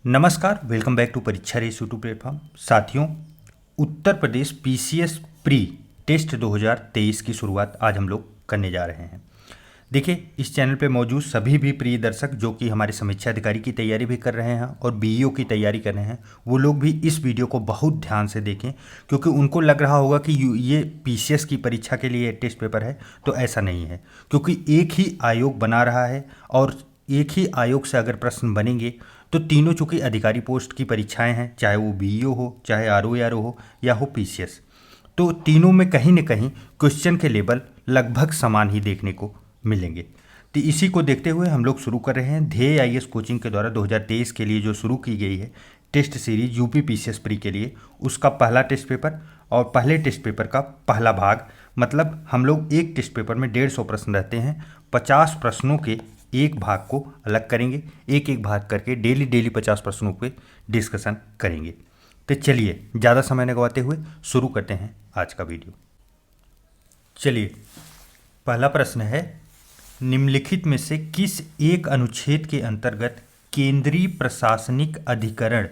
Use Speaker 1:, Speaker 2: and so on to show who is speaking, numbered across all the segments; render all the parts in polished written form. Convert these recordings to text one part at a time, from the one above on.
Speaker 1: नमस्कार, welcome back to परीक्षा race YouTube platform. साथियों, Uttar Pradesh PCS pre test 2023 की शुरुआत आज हम लोग करने जा रहे हैं। देखिए, इस चैनल पे मौजूद सभी भी प्रिय दर्शक जो कि हमारे समीक्षा अधिकारी की तैयारी भी कर रहे हैं और बीईओ की तैयारी कर रहे हैं, वो लोग भी इस वीडियो को बहुत ध्यान से देखें, क्योंकि उनको लग रहा होगा कि ये पीसीएस की परीक्षा के लिए टेस्ट पेपर है। तो ऐसा नहीं है, क्योंकि एक ही आयोग बना रहा है और एक ही आयोग से अगर प्रश्न बनेंगे तो तीनों चूंकि अधिकारी पोस्ट की परीक्षाएं हैं, चाहे वो बीईओ हो, चाहे आरओ हो या हो पीसीएस, तो तीनों में कहीं न कहीं क्वेश्चन के लेवल लगभग समान ही देखने को मिलेंगे। तो इसी को देखते हुए हम लोग शुरू कर रहे हैं ध्येय आईएएस कोचिंग के द्वारा 2023 के लिए जो शुरू की गई है test series UP PCS pre के लिए, उसका पहला टेस्ट पेपर और पहले टेस्ट पेपर का पहला भाग। मतलब हम लोग एक टेस्ट पेपर में 150 प्रश्न रहते हैं, 50 प्रश्नों के एक भाग को अलग करेंगे, एक एक भाग करके डेली 50 प्रश्नों पे डिस्कशन करेंगे। तो चलिए, ज़्यादा समय न गवाते हुए शुरू करते हैं आज का वीडियो। चलिए, पहला प्रश्न है, निम्नलिखित में से किस एक अनुच्छेद के अंतर्गत केंद्रीय प्रशासनिक अधिकरण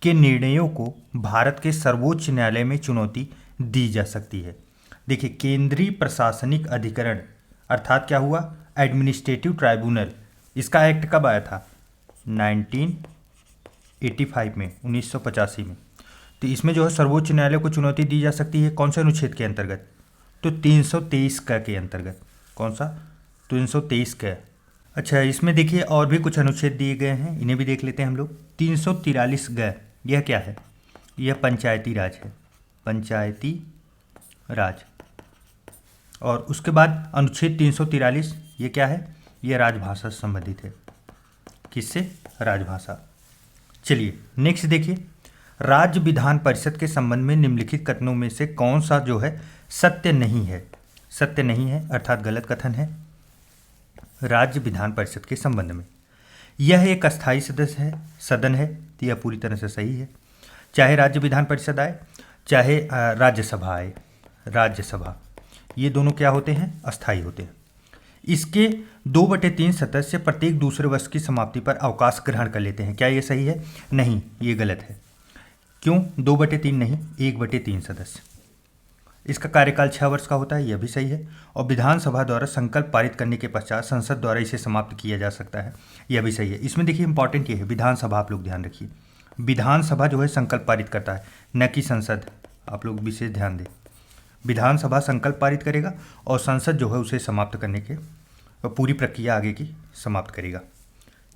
Speaker 1: के निर्णयों को भारत के सर्वोच्च न्यायालय में चुनौती दी जा सकती है? देखिए, केंद्रीय प्रशासनिक अधिकरण अर्थात क्या हुआ? Administrative tribunal. इसका एक्ट कब आया था? 1985 में, 1985 में। तो इसमें जो है सर्वोच्च न्यायालय को चुनौती दी जा सकती है कौन से अनुच्छेद के अंतर्गत? तो 323 का के अंतर्गत। कौन सा? 323 का। अच्छा, इसमें देखिए और भी कुछ अनुच्छेद दिए गए हैं, इन्हें भी देख लेते हैं हम लोग। 343 ग, यह क्या है? यह पंचायती राज है, पंचायती राज। और उसके बाद अनुच्छेद 343, ये क्या है? यह राजभाषा से संबंधित है। किससे? राजभाषा। चलिए नेक्स्ट देखिए, राज्य विधान परिषद के संबंध में निम्नलिखित कथनों में से कौन सा जो है सत्य नहीं है? सत्य नहीं है अर्थात गलत कथन है। राज्य विधान परिषद के संबंध में यह एक अस्थायी सदन है, तो यह पूरी तरह से सही है। चाहे राज्य विधान परिषद आए, चाहे राज्यसभा आए, राज्यसभा, ये दोनों क्या होते हैं? अस्थायी होते हैं। इसके 2/3 सदस्य प्रत्येक दूसरे वर्ष की समाप्ति पर अवकाश ग्रहण कर लेते हैं। क्या ये सही है? नहीं, ये गलत है। क्यों 2/3 नहीं, 1/3 सदस्य? इसका कार्यकाल 6 वर्ष का होता है, यह भी सही है। और विधानसभा द्वारा संकल्प पारित करने के पश्चात संसद द्वारा इसे समाप्त किया जा सकता है, यह भी सही है। इसमें देखिए इंपॉर्टेंट ये है, विधानसभा, आप लोग ध्यान रखिए, विधानसभा जो है संकल्प पारित करता है, न कि संसद। आप लोग विशेष ध्यान दें, विधानसभा संकल्प पारित करेगा और संसद जो है उसे समाप्त करने के पूरी प्रक्रिया आगे की समाप्त करेगा।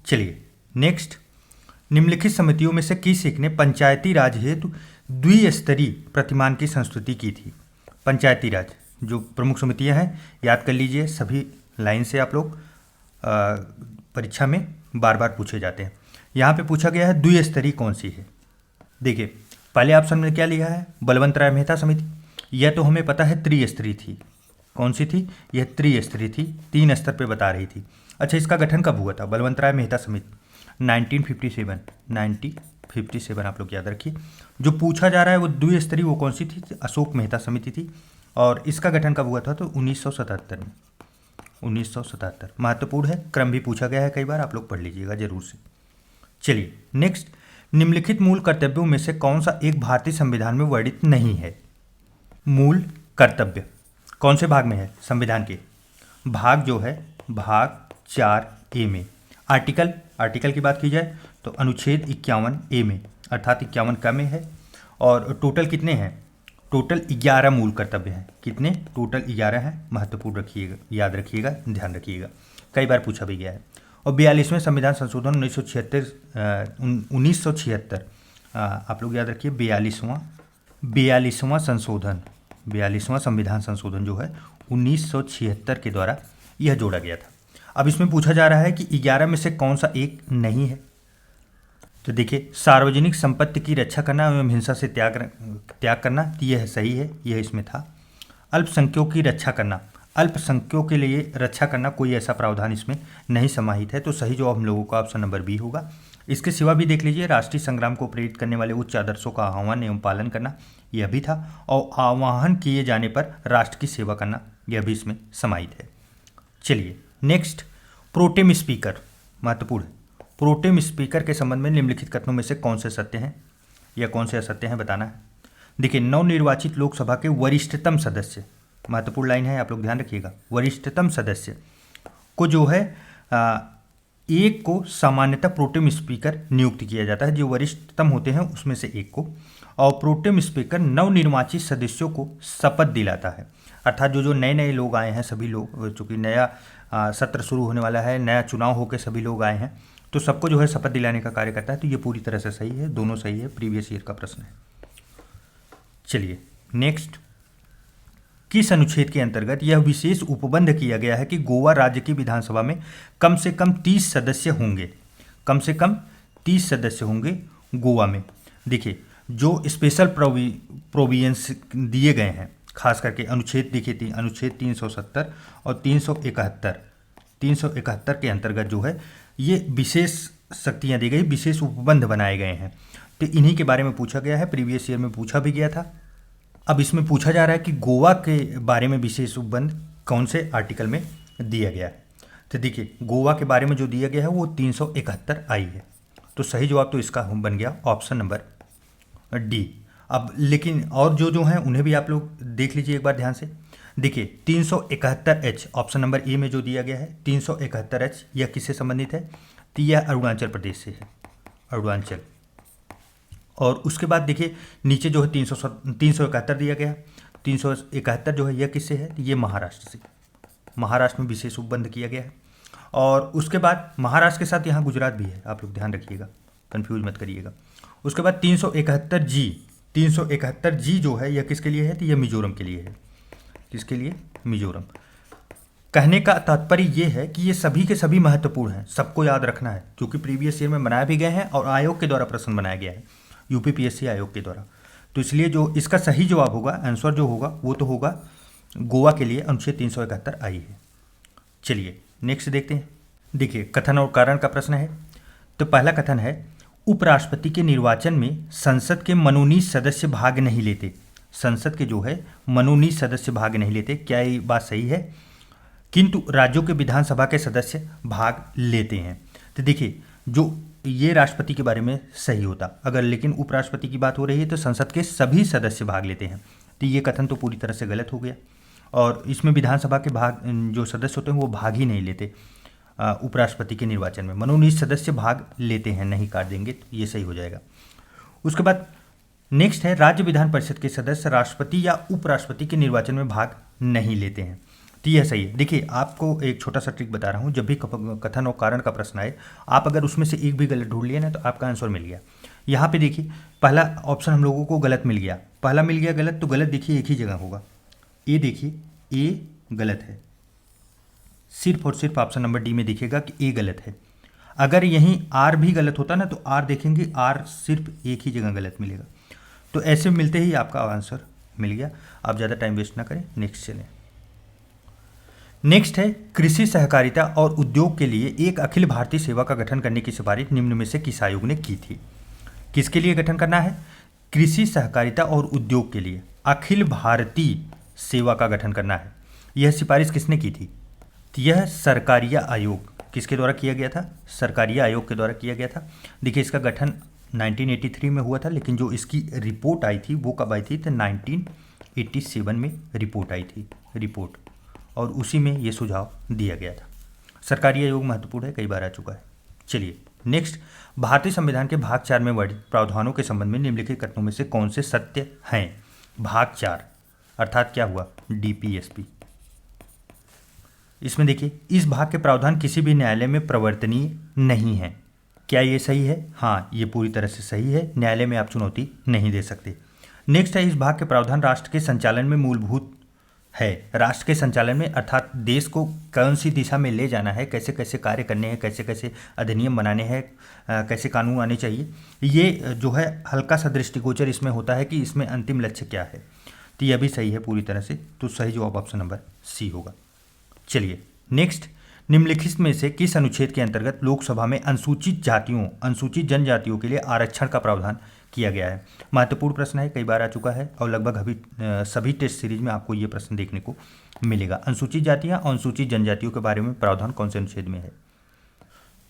Speaker 1: चलिए नेक्स्ट, निम्नलिखित समितियों में से किस एक ने पंचायती राज हेतु द्विस्तरीय प्रतिमान की संस्तुति की थी? पंचायती राज जो प्रमुख समितियां हैं, याद कर लीजिए, सभी लाइन से आप लोग परीक्षा में बार बार पूछे जाते हैं। यहाँ पे पूछा गया है द्विस्तरीय कौन सी है। देखिए, पहले ऑप्शन में क्या लिखा है? बलवंत राय मेहता समिति। यह तो हमें पता है त्रिस्तरीय थी। कौन सी थी? यह त्रिस्तरीय थी, 3 स्तर पे बता रही थी। अच्छा, इसका गठन कब हुआ था? बलवंत राय मेहता समिति 1957 आप लोग याद रखिए। जो पूछा जा रहा है वो द्विस्तरीय, वो कौन सी थी? अशोक मेहता समिति थी। और इसका गठन कब हुआ था? तो 1977 में, 1977। महत्वपूर्ण है, क्रम भी पूछा गया है कई बार, आप लोग पढ़ लीजिएगा जरूर से। चलिए नेक्स्ट, निम्नलिखित मूल कर्तव्यों में से कौन सा एक भारतीय संविधान में वर्णित नहीं है? मूल कर्तव्य कौन से भाग में है? संविधान के भाग जो है भाग 4A में। आर्टिकल की बात की जाए तो अनुच्छेद 51A में, अर्थात 51 क में है। और टोटल कितने हैं? टोटल 11 मूल कर्तव्य हैं। कितने? टोटल 11 हैं। महत्वपूर्ण रखिएगा, याद रखिएगा, ध्यान रखिएगा, कई बार पूछा भी गया है। और 42वें संविधान संशोधन 1976 आप लोग याद रखिए, 42वां संशोधन, 42वां संविधान संशोधन जो है 1976 के द्वारा यह जोड़ा गया था। अब इसमें पूछा जा रहा है कि 11 में से कौन सा एक नहीं है? तो देखिए, सार्वजनिक संपत्ति की रक्षा करना एवं हिंसा से त्याग करना, यह सही है, यह इसमें था। अल्पसंख्यकों की रक्षा करना, अल्पसंख्यकों के लिए रक्षा करना, कोई ऐसा प्रावधान इसमें नहीं समाहित है, तो सही जवाब हम लोगों का ऑप्शन नंबर बी होगा। इसके सिवा भी देख लीजिए, राष्ट्रीय संग्राम को प्रेरित करने वाले उच्च आदर्शों का आह्वान एवं पालन करना, यह भी था। और आह्वान किए जाने पर राष्ट्र की सेवा करना, यह भी इसमें समाहित है। चलिए नेक्स्ट, प्रोटेम स्पीकर, महत्वपूर्ण है। प्रोटेम स्पीकर के संबंध में निम्नलिखित कथनों में से कौन से सत्य हैं या कौन से असत्य हैं बताना है। देखिए, नवनिर्वाचित लोकसभा के वरिष्ठतम सदस्य, महत्वपूर्ण लाइन है, आप लोग ध्यान रखिएगा, वरिष्ठतम सदस्य को जो है एक को सामान्यतः प्रोटेम स्पीकर नियुक्त किया जाता है, जो वरिष्ठतम होते हैं उसमें से एक को, और प्रोटेम स्पीकर नवनिर्वाचित सदस्यों को शपथ दिलाता है। अर्थात जो जो नए नए लोग आए हैं, सभी लोग, चूँकि नया सत्र शुरू होने वाला है, नया चुनाव होकर सभी लोग आए हैं, तो सबको जो है शपथ दिलाने का कार्य करता है। तो ये पूरी तरह से सही है, दोनों सही है, प्रीवियस ईयर का प्रश्न है। चलिए नेक्स्ट, किस अनुच्छेद के अंतर्गत यह विशेष उपबंध किया गया है कि गोवा राज्य की विधानसभा में कम से कम 30 सदस्य होंगे? कम से कम 30 सदस्य होंगे गोवा में। देखिए, जो स्पेशल प्रोविजंस दिए गए हैं, खास करके अनुच्छेद देखिए, अनुच्छेद 370 और 371 के अंतर्गत जो है ये विशेष शक्तियाँ दी गई, विशेष उपबंध बनाए गए हैं। तो इन्हीं के बारे में पूछा गया है, प्रीवियस ईयर में पूछा भी गया था। अब इसमें पूछा जा रहा है कि गोवा के बारे में विशेष उपबंध कौन से आर्टिकल में दिया गया है। तो देखिए, गोवा के बारे में जो दिया गया है वो 371 आई है। तो सही जवाब तो इसका बन गया ऑप्शन नंबर डी। अब लेकिन और जो हैं उन्हें भी आप लोग देख लीजिए एक बार ध्यान से। देखिए, 371H ऑप्शन नंबर ए में जो दिया गया है, 371H, यह किससे संबंधित है? तो यह अरुणाचल प्रदेश से है, अरुणाचल। और उसके बाद देखिए नीचे जो है 371 दिया गया, 371 जो है यह किससे है? ये महाराष्ट्र से, महाराष्ट्र में विशेष उपबंध किया गया है। और उसके बाद महाराष्ट्र के साथ यहाँ गुजरात भी है, आप लोग ध्यान रखिएगा, कंफ्यूज मत करिएगा। उसके बाद 371G जो है यह किसके लिए है? तो यह मिजोरम के लिए है। किसके लिए? मिजोरम। कहने का तात्पर्य यह है कि ये सभी के सभी महत्वपूर्ण हैं, सबको याद रखना है, क्योंकि प्रीवियस ईयर में बनाए भी गए हैं और आयोग के द्वारा प्रश्न बनाया गया है, यूपीपीएससी आयोग के द्वारा। तो इसलिए जो इसका सही जवाब होगा, आंसर जो होगा वो तो होगा गोवा के लिए अनुच्छेद 371 आई है। चलिए नेक्स्ट देखते हैं। देखिए, कथन और कारण का प्रश्न है। तो पहला कथन है, उपराष्ट्रपति के निर्वाचन में संसद के मनोनीत सदस्य भाग नहीं लेते। संसद के जो है मनोनीत सदस्य भाग नहीं लेते, क्या ये बात सही है? किंतु राज्यों के विधानसभा के सदस्य भाग लेते हैं। तो देखिए, जो ये राष्ट्रपति के बारे में सही होता, अगर लेकिन उपराष्ट्रपति की बात हो रही है तो संसद के सभी सदस्य भाग लेते हैं। तो ये कथन तो पूरी तरह से गलत हो गया, और इसमें विधानसभा के भाग जो सदस्य होते हैं वो भाग ही नहीं लेते उपराष्ट्रपति के निर्वाचन में। मनोनीत सदस्य भाग लेते हैं, नहीं काट देंगे, तो ये सही हो जाएगा। उसके बाद नेक्स्ट है, राज्य विधान परिषद के सदस्य राष्ट्रपति या उपराष्ट्रपति के निर्वाचन में भाग नहीं लेते हैं। तो यह सही है। देखिए, आपको एक छोटा सा ट्रिक बता रहा हूँ, जब भी कथन और कारण का प्रश्न आए, आप अगर उसमें से एक भी गलत ढूंढ लिया ना तो आपका आंसर मिल गया। यहाँ पे देखिए, पहला ऑप्शन हम लोगों को गलत मिल गया, पहला मिल गया गलत, तो गलत देखिए एक ही जगह होगा, ए। देखिए ए गलत है, सिर्फ और सिर्फ ऑप्शन नंबर डी में दिखेगा कि ए गलत है। अगर यहीं आर भी गलत होता ना तो आर देखेंगे, आर सिर्फ एक ही जगह गलत मिलेगा। तो ऐसे मिलते ही आपका आंसर मिल गया। आप ज़्यादा टाइम वेस्ट ना करें, नेक्स्ट चलें। नेक्स्ट है, कृषि सहकारिता और उद्योग के लिए एक अखिल भारतीय सेवा का गठन करने की सिफारिश निम्न में से किस आयोग ने की थी? किसके लिए गठन करना है? कृषि सहकारिता और उद्योग के लिए अखिल भारतीय सेवा का गठन करना है। यह सिफारिश किसने की थी? तो यह सरकारिया आयोग किसके द्वारा किया गया था? सरकारिया आयोग के द्वारा किया गया था। देखिए, इसका गठन 1983 में हुआ था, लेकिन जो इसकी रिपोर्ट आई थी वो कब आई थी? तो 1987 में रिपोर्ट आई थी, रिपोर्ट, और उसी में ये सुझाव दिया गया था। सरकारी आयोग महत्वपूर्ण है, कई बार आ चुका है। चलिए नेक्स्ट, भारतीय संविधान के भाग 4 में वर्णित प्रावधानों के संबंध में निम्नलिखित कथनों में से कौन से सत्य हैं? भाग 4 अर्थात क्या हुआ? डीपीएसपी। इसमें देखिए, इस भाग के प्रावधान किसी भी न्यायालय में प्रवर्तनीय नहीं है। क्या ये सही है? हाँ, ये पूरी तरह से सही है, न्यायालय में आप चुनौती नहीं दे सकते। नेक्स्ट है, इस भाग के प्रावधान राष्ट्र के संचालन में मूलभूत है। राष्ट्र के संचालन में अर्थात देश को कौन सी दिशा में ले जाना है, कैसे कैसे कार्य करने हैं, कैसे कैसे अधिनियम बनाने हैं, कैसे कानून आने चाहिए, ये जो है हल्का सा दृष्टिगोचर इसमें होता है कि इसमें अंतिम लक्ष्य क्या है। तो यह भी सही है पूरी तरह से, तो सही जवाब ऑप्शन नंबर सी होगा। चलिए नेक्स्ट, निम्नलिखित में से किस अनुच्छेद के अंतर्गत लोकसभा में अनुसूचित जनजातियों के लिए आरक्षण का प्रावधान किया गया है? महत्वपूर्ण प्रश्न है, कई बार आ चुका है और लगभग अभी सभी टेस्ट सीरीज में आपको ये प्रश्न देखने को मिलेगा। अनुसूचित जातियां और अनुसूचित जनजातियों के बारे में प्रावधान कौन से अनुच्छेद में है?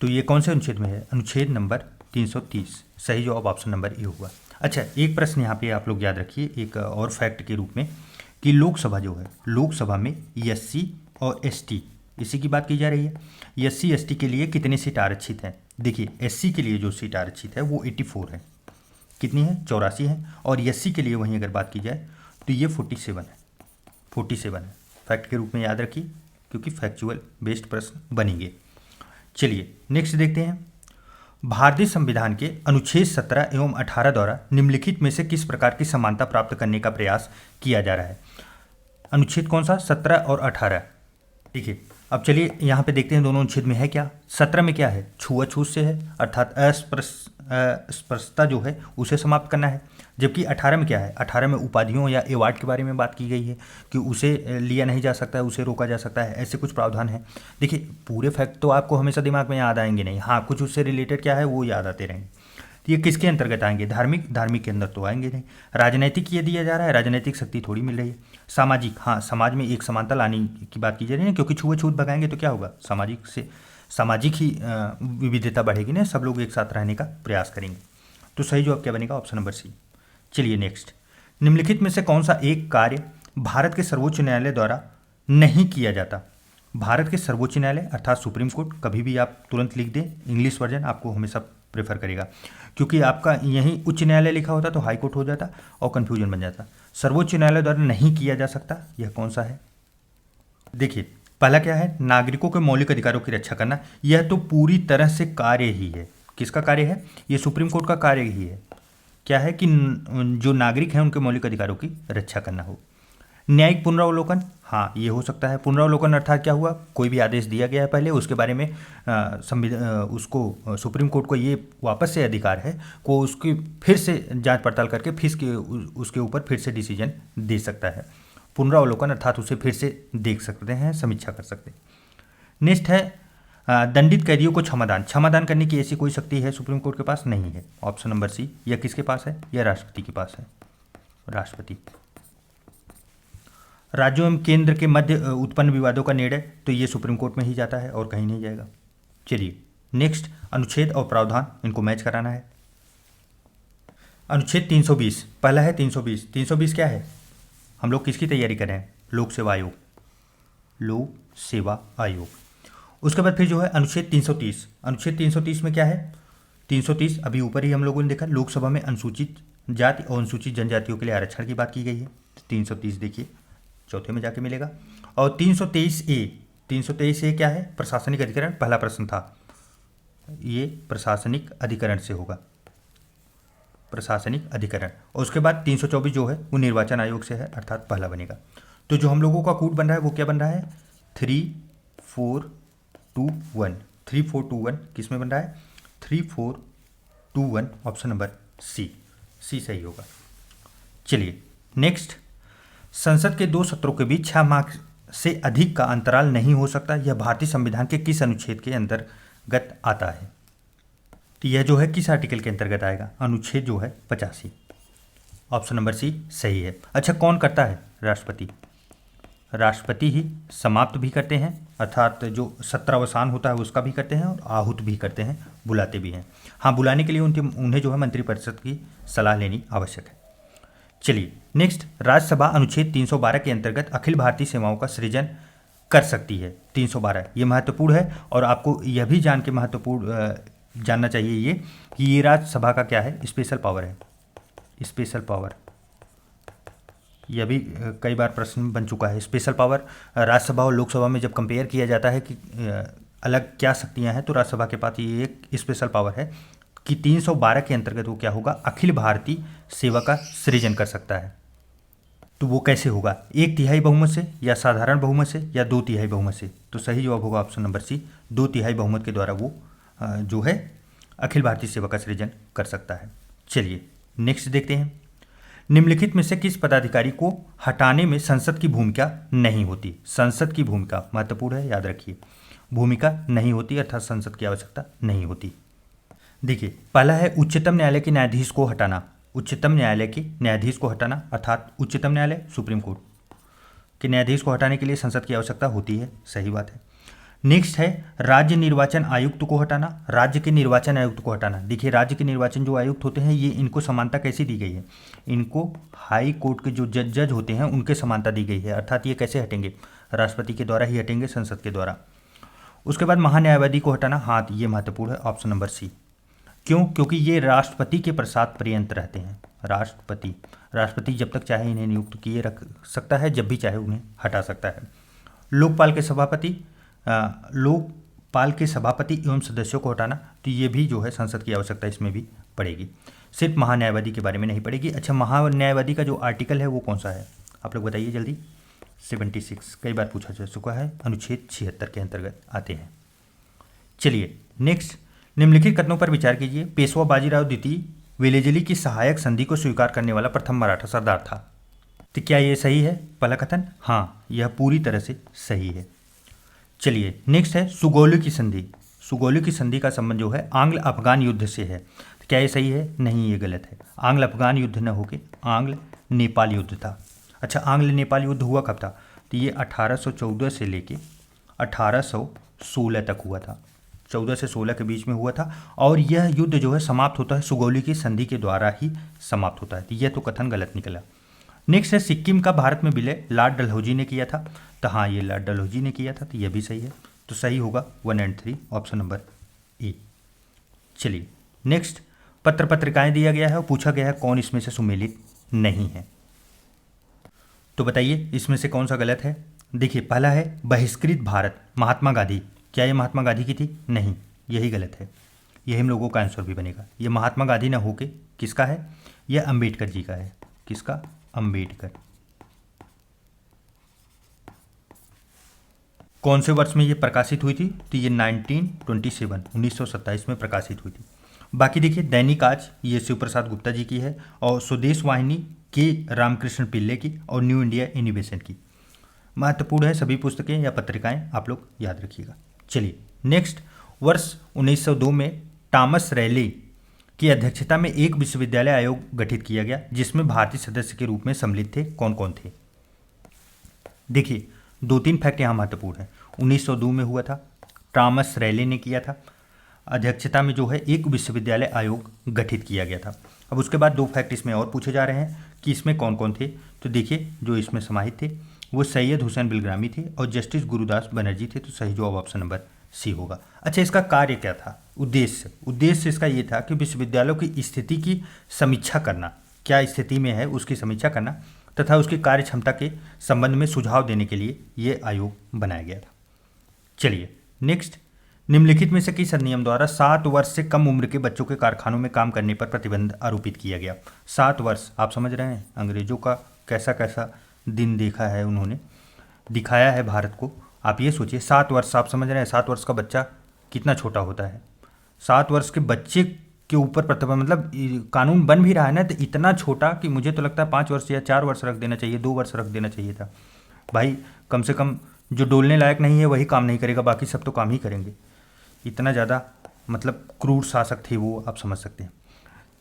Speaker 1: तो ये कौन से अनुच्छेद में है? अनुच्छेद नंबर 330। सही जवाब ऑप्शन नंबर ए होगा। अच्छा, एक प्रश्न यहाँ पे आप लोग याद रखिए एक और फैक्ट के रूप में कि लोकसभा जो है, लोकसभा में SC और ST इसी की बात की जा रही है। SC ST के लिए कितने सीट आरक्षित हैं? देखिए, SC के लिए जो सीट आरक्षित है वो 84 है। कितनी है? 84 है। और SC के लिए वहीं अगर बात की जाए तो ये 47 है। 47 है। फैक्ट के रूप में याद रखिए क्योंकि फैक्चुअल बेस्ड प्रश्न बनेंगे। चलिए नेक्स्ट देखते हैं। भारतीय संविधान के अनुच्छेद 17 एवं 18 द्वारा निम्नलिखित में से किस प्रकार की समानता प्राप्त करने का प्रयास किया जा रहा है? अनुच्छेद कौन सा? 17 और 18। ठीक है, अब चलिए यहाँ पे देखते हैं दोनों अनुच्छेद में है क्या। 17 में क्या है? छुआछूत से है, अर्थात अस्पृश्यता जो है उसे समाप्त करना है। जबकि 18 में क्या है? 18 में उपाधियों या अवार्ड के बारे में बात की गई है कि उसे लिया नहीं जा सकता है, उसे रोका जा सकता है, ऐसे कुछ प्रावधान है। देखिए, पूरे फैक्ट तो आपको हमेशा दिमाग में याद आएंगे नहीं, हाँ कुछ उससे रिलेटेड क्या है वो याद आते रहेंगे। तो ये किसके अंतर्गत आएंगे? धार्मिक के अंदर तो आएंगे नहीं। राजनैतिक ये दिया जा रहा है, राजनैतिक शक्ति थोड़ी मिल रही है। सामाजिक, हाँ समाज में एक समानता लाने की बात की जा रही है, क्योंकि छुआछूत भगाएंगे तो क्या होगा? सामाजिक ही विविधता बढ़ेगी ना, सब लोग एक साथ रहने का प्रयास करेंगे। तो सही जवाब क्या बनेगा? Option number C. चलिए नेक्स्ट, निम्नलिखित में से कौन सा एक कार्य भारत के सर्वोच्च न्यायालय द्वारा नहीं किया जाता? भारत के सर्वोच्च न्यायालय अर्थात सुप्रीम कोर्ट, कभी भी आप तुरंत लिख दें, इंग्लिश वर्जन आपको हमेशा प्रेफर करेगा, क्योंकि आपका यहीं उच्च न्यायालय लिखा होता तो हाई कोर्ट हो जाता और कन्फ्यूजन बन जाता। सर्वोच्च न्यायालय द्वारा नहीं किया जा सकता, यह कौन सा है? देखिए, पहला क्या है? नागरिकों के मौलिक अधिकारों की रक्षा करना। यह तो पूरी तरह से कार्य ही है। किसका कार्य है? ये सुप्रीम कोर्ट का कार्य ही है। क्या है कि जो नागरिक हैं उनके मौलिक अधिकारों की रक्षा करना हो। न्यायिक पुनरावलोकन, हाँ ये हो सकता है। पुनरावलोकन अर्थात क्या हुआ? कोई भी आदेश दिया गया है पहले, उसके बारे में उसको सुप्रीम कोर्ट को ये वापस से अधिकार है को उसकी फिर से जांच पड़ताल करके फिर उसके ऊपर फिर से डिसीजन दे सकता है। पुनरावलोकन अर्थात उसे फिर से देख सकते हैं, समीक्षा कर सकते हैं। नेक्स्ट है दंडित कैदियों को क्षमादान करने की ऐसी कोई शक्ति है सुप्रीम कोर्ट के पास? नहीं है। Option number C. यह किसके पास है? यह राष्ट्रपति के पास है। राष्ट्रपति। राज्यों एवं केंद्र के मध्य उत्पन्न विवादों का निर्णय तो ये सुप्रीम कोर्ट में ही जाता है और कहीं नहीं जाएगा। चलिए नेक्स्ट, अनुच्छेद और प्रावधान इनको मैच कराना है। अनुच्छेद 320, पहला है 320। 320 क्या है? हम लोग किसकी तैयारी कर रहे हैं? लोक सेवा आयोग। लोक सेवा आयोग। उसके बाद फिर जो है अनुच्छेद 330। अनुच्छेद 330 में क्या है? 330 अभी ऊपर ही हम लोगों ने देखा, लोकसभा में अनुसूचित जाति और अनुसूचित जनजातियों के लिए आरक्षण की बात की गई है। 330 देखिए चौथे में जाके मिलेगा। और 323A, 323A क्या है? प्रशासनिक अधिकरण। पहला प्रश्न था, ये प्रशासनिक अधिकरण से होगा, प्रशासनिक अधिकरण। और उसके बाद 324 जो है वो निर्वाचन आयोग से है, अर्थात पहला बनेगा। तो जो हम लोगों का कोड बन रहा है वो क्या बन रहा है? 3421। 3421 किस में बन रहा है? 3421 ऑप्शन नंबर सी। सी सही होगा। चलिए नेक्स्ट, संसद के 2 सत्रों के बीच 6 माह से अधिक का अंतराल नहीं हो सकता, यह भारतीय संविधान के किस अनुच्छेद के अंतर्गत आता है? तो यह जो है किस आर्टिकल के अंतर्गत आएगा? अनुच्छेद जो है 85। ऑप्शन नंबर सी सही है। अच्छा, कौन करता है? राष्ट्रपति। राष्ट्रपति ही समाप्त भी करते हैं, अर्थात जो सत्रावसान होता है उसका भी करते हैं और आहूत भी करते हैं, बुलाते भी हैं। हाँ, बुलाने के लिए उन्हें जो है मंत्रिपरिषद की सलाह लेनी आवश्यक है। चलिए नेक्स्ट, राज्यसभा अनुच्छेद 312 के अंतर्गत अखिल भारतीय सेवाओं का सृजन कर सकती है। 312 ये महत्वपूर्ण है और आपको यह भी जान के महत्वपूर्ण जानना चाहिए ये कि ये राज्यसभा का क्या है? स्पेशल पावर है। स्पेशल पावर, यह भी कई बार प्रश्न बन चुका है। स्पेशल पावर राज्यसभा और लोकसभा में जब कंपेयर किया जाता है कि अलग क्या शक्तियाँ हैं, तो राज्यसभा के पास ये एक स्पेशल पावर है कि 312 के अंतर्गत वो क्या होगा? अखिल भारतीय सेवा का सृजन कर सकता है। तो वो कैसे होगा? 1/3 बहुमत से, या साधारण बहुमत से, या 2/3 बहुमत से? तो सही जवाब होगा ऑप्शन नंबर सी, 2/3 बहुमत के द्वारा वो जो है अखिल भारतीय सेवा का सृजन कर सकता है। चलिए नेक्स्ट देखते हैं, निम्नलिखित में से किस पदाधिकारी को हटाने में संसद की भूमिका नहीं होती? संसद की भूमिका महत्वपूर्ण है, याद रखिए, भूमिका नहीं होती अर्थात संसद की आवश्यकता नहीं होती। देखिए, पहला है उच्चतम न्यायालय के न्यायाधीश को हटाना। उच्चतम न्यायालय के न्यायाधीश को हटाना अर्थात उच्चतम न्यायालय सुप्रीम कोर्ट के न्यायाधीश को हटाने के लिए संसद की आवश्यकता होती है, सही बात है। नेक्स्ट है राज्य निर्वाचन आयुक्त को हटाना, राज्य के निर्वाचन आयुक्त को हटाना। देखिए राज्य के निर्वाचन जो आयुक्त होते हैं ये इनको समानता कैसी दी गई है, इनको हाई कोर्ट के जो जज होते हैं उनके समानता दी गई है, अर्थात ये कैसे हटेंगे, राष्ट्रपति के द्वारा ही हटेंगे, संसद के द्वारा। उसके बाद महान्यायवादी को हटाना, हाँ ये महत्वपूर्ण है, ऑप्शन नंबर सी। क्यों? क्योंकि ये राष्ट्रपति के प्रसाद पर्यंत रहते हैं। राष्ट्रपति जब तक चाहे इन्हें नियुक्त किए रख सकता है, जब भी चाहे उन्हें हटा सकता है। लोकपाल के सभापति एवं सदस्यों को हटाना, तो ये भी जो है संसद की आवश्यकता इसमें भी पड़ेगी, सिर्फ महान्यायवादी के बारे में नहीं पड़ेगी। अच्छा, महान्यायवादी का जो आर्टिकल है वो कौन सा है, आप लोग बताइए जल्दी। 76 कई बार पूछा जा चुका है, अनुच्छेद 76 के अंतर्गत आते हैं। चलिए नेक्स्ट, निम्नलिखित कथनों पर विचार कीजिए। पेशवा बाजीराव द्वितीय वेलेजली की सहायक संधि को स्वीकार करने वाला प्रथम मराठा सरदार था। तो क्या ये सही है पहला कथन? हाँ, यह पूरी तरह से सही है। चलिए नेक्स्ट है सुगौली की संधि। सुगौली की संधि का संबंध जो है आंग्ल अफगान युद्ध से है। तो क्या ये सही है? नहीं, ये गलत है। आंग्ल अफगान युद्ध न होके आंग्ल नेपाल युद्ध था। अच्छा, आंग्ल नेपाल युद्ध हुआ कब था? तो ये 1814 से लेके 1816 तक हुआ था, 14 से 16 के बीच में हुआ था। और यह युद्ध जो है समाप्त होता है सुगौली की संधि के द्वारा ही समाप्त होता है। तो यह तो कथन गलत निकला। नेक्स्ट है सिक्किम का भारत में विलय लॉर्ड डलहौजी ने किया था। तो हाँ, ये लॉर्ड डलहौजी ने किया था, तो यह भी सही है। तो सही होगा 1 और 3, ऑप्शन नंबर ए। चलिए नेक्स्ट, पत्र पत्रिकाएं दिया गया है और पूछा गया है कौन इसमें से सुमेलित नहीं है। तो बताइए इसमें से कौन सा गलत है। देखिए पहला है बहिष्कृत भारत, महात्मा गांधी। क्या ये महात्मा गांधी की थी? नहीं, यही गलत है। यही हम लोगों का आंसर भी बनेगा। ये महात्मा गांधी ना होके किसका है? यह अंबेडकर जी का है। किसका? अंबेडकर। कौन से वर्ष में ये प्रकाशित हुई थी? तो ये 1927 में प्रकाशित हुई थी। बाकी देखिए दैनिक आज ये शिव प्रसाद गुप्ता जी की है, और स्वदेश वाहिनी के रामकृष्ण पिल्ले की, और न्यू इंडिया इनोवेशन की। महत्वपूर्ण है सभी पुस्तकें या पत्रिकाएं, आप लोग याद रखिएगा। चलिए नेक्स्ट, वर्ष 1902 में टॉमस रैले की अध्यक्षता में एक विश्वविद्यालय आयोग गठित किया गया, जिसमें भारतीय सदस्य के रूप में सम्मिलित थे। कौन कौन थे? देखिए 2-3 फैक्ट यहाँ महत्वपूर्ण है। 1902 में हुआ था, टॉमस रैले ने किया था, अध्यक्षता में जो है एक विश्वविद्यालय आयोग गठित किया गया था। अब उसके बाद 2 फैक्ट इसमें और पूछे जा रहे हैं कि इसमें कौन कौन थे। तो देखिए जो इसमें समाहित थे वो सैयद हुसैन बिलग्रामी थे और जस्टिस गुरुदास बनर्जी थे। तो सही जवाब ऑप्शन नंबर सी होगा। अच्छा, इसका कार्य क्या था? उद्देश्य इसका ये था कि विश्वविद्यालयों की स्थिति की समीक्षा करना, क्या स्थिति में है उसकी समीक्षा करना, तथा उसकी कार्य क्षमता के संबंध में सुझाव देने के लिए ये आयोग बनाया गया था। चलिए नेक्स्ट, निम्नलिखित में से किस अधिनियम द्वारा 7 वर्ष से कम उम्र के बच्चों के कारखानों में काम करने पर प्रतिबंध आरोपित किया गया? 7 वर्ष, आप समझ रहे हैं अंग्रेजों का कैसा कैसा दिन देखा है, उन्होंने दिखाया है भारत को। आप ये सोचिए 7 वर्ष, आप समझ रहे हैं 7 वर्ष का बच्चा कितना छोटा होता है। 7 वर्ष के बच्चे के ऊपर प्रतिबंध, मतलब कानून बन भी रहा है ना, तो इतना छोटा कि मुझे तो लगता है 5 वर्ष या 4 वर्ष रख देना चाहिए, 2 वर्ष रख देना चाहिए था। भाई कम से कम जो डोलने लायक नहीं है वही काम नहीं करेगा, बाकी सब तो काम ही करेंगे। इतना ज़्यादा मतलब क्रूर शासक थे वो, आप समझ सकते हैं।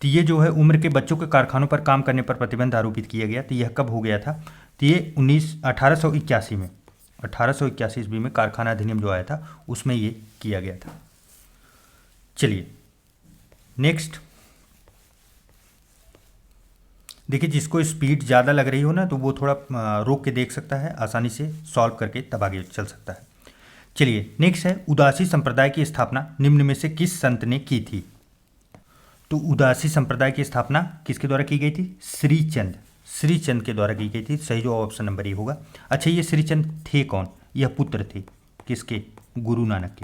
Speaker 1: तो ये जो है उम्र के बच्चों के कारखानों पर काम करने पर प्रतिबंध आरोपित किया गया। तो यह कब हो गया था? तो ये 1881 में, 1881 ईस्वी में कारखाना अधिनियम जो आया था उसमें ये किया गया था। चलिए नेक्स्ट, देखिए जिसको स्पीड ज़्यादा लग रही हो ना तो वो थोड़ा रोक के देख सकता है, आसानी से सॉल्व करके तब आगे चल सकता है। चलिए नेक्स्ट है उदासी संप्रदाय की स्थापना निम्न में से किस संत ने की थी? तो उदासी संप्रदाय की स्थापना किसके द्वारा की गई थी? श्रीचंद के द्वारा की गई थी। सही जवाब ऑप्शन नंबर ए होगा। अच्छा, ये श्रीचंद थे कौन? यह पुत्र थे किसके? गुरु नानक